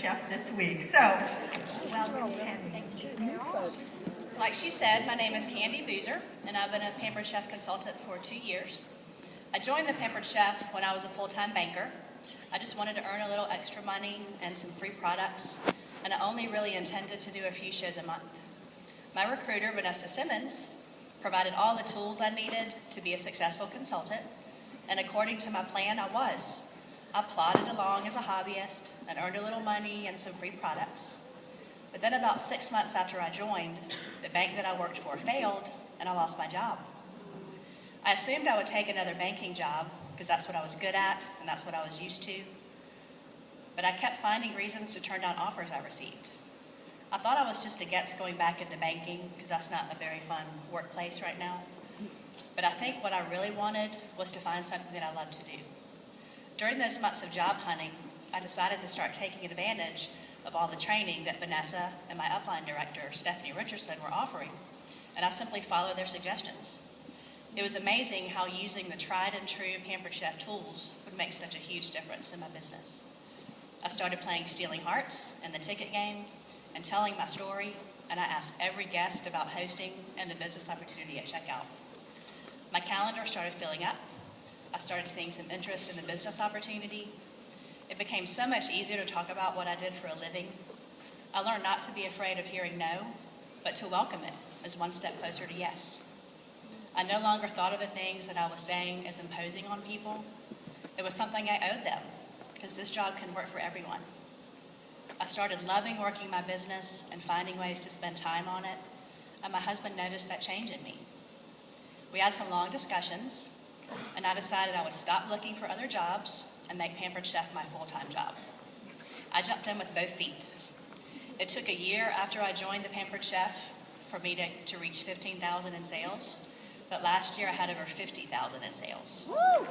Chef this week. So, welcome, Candy. Thank you. Like she said, my name is Candy Boozer, and I've been a Pampered Chef consultant for 2 years. I joined the Pampered Chef when I was a full-time banker. I just wanted to earn a little extra money and some free products, and I only really intended to do a few shows a month. My recruiter, Vanessa Simmons, provided all the tools I needed to be a successful consultant, and according to my plan, I was. I plodded along as a hobbyist and earned a little money and some free products. But then about 6 months after I joined, the bank that I worked for failed, and I lost my job. I assumed I would take another banking job because that's what I was good at and that's what I was used to. But I kept finding reasons to turn down offers I received. I thought I was just against going back into banking because that's not a very fun workplace right now. But I think what I really wanted was to find something that I loved to do. During those months of job hunting, I decided to start taking advantage of all the training that Vanessa and my upline director, Stephanie Richardson, were offering, and I simply followed their suggestions. It was amazing how using the tried and true Pampered Chef tools would make such a huge difference in my business. I started playing Stealing Hearts and the ticket game and telling my story, and I asked every guest about hosting and the business opportunity at checkout. My calendar started filling up. I started seeing some interest in the business opportunity. It became so much easier to talk about what I did for a living. I learned not to be afraid of hearing no, but to welcome it as one step closer to yes. I no longer thought of the things that I was saying as imposing on people. It was something I owed them, because this job can work for everyone. I started loving working my business and finding ways to spend time on it, and my husband noticed that change in me. We had some long discussions, and I decided I would stop looking for other jobs and make Pampered Chef my full-time job. I jumped in with both feet. It took a year after I joined the Pampered Chef for me to reach $15,000 in sales, but last year I had over $50,000 in sales. Woo!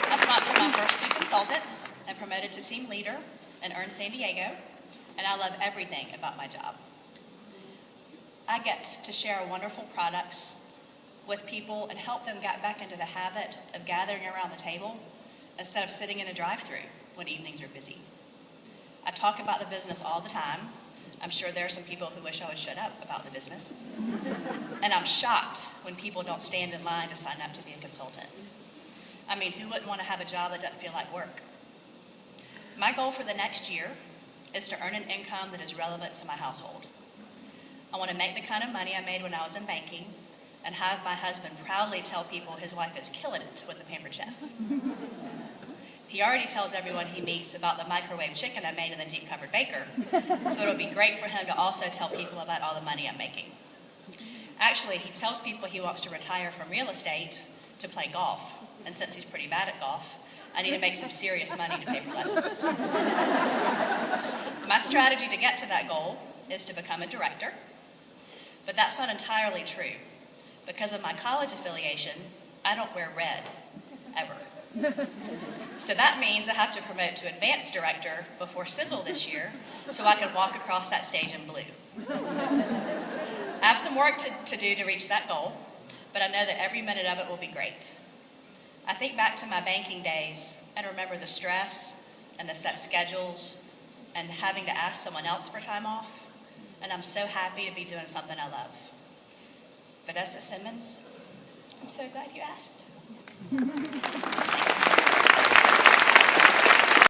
I sponsored my first 2 consultants and promoted to team leader and earned San Diego, and I love everything about my job. I get to share wonderful products with people and help them get back into the habit of gathering around the table instead of sitting in a drive-thru when evenings are busy. I talk about the business all the time. I'm sure there are some people who wish I would shut up about the business. And I'm shocked when people don't stand in line to sign up to be a consultant. I mean, who wouldn't want to have a job that doesn't feel like work? My goal for the next year is to earn an income that is relevant to my household. I want to make the kind of money I made when I was in banking and have my husband proudly tell people his wife is killing it with the Pampered Chef. He already tells everyone he meets about the microwave chicken I made in the deep covered baker, so it'll be great for him to also tell people about all the money I'm making. Actually, he tells people he wants to retire from real estate to play golf, and since he's pretty bad at golf, I need to make some serious money to pay for lessons. My strategy to get to that goal is to become a director, but that's not entirely true. Because of my college affiliation, I don't wear red, ever. So that means I have to promote to advanced director before Sizzle this year so I can walk across that stage in blue. I have some work to do to reach that goal, but I know that every minute of it will be great. I think back to my banking days and remember the stress and the set schedules and having to ask someone else for time off, and I'm so happy to be doing something I love. Vanessa Simmons, I'm so glad you asked.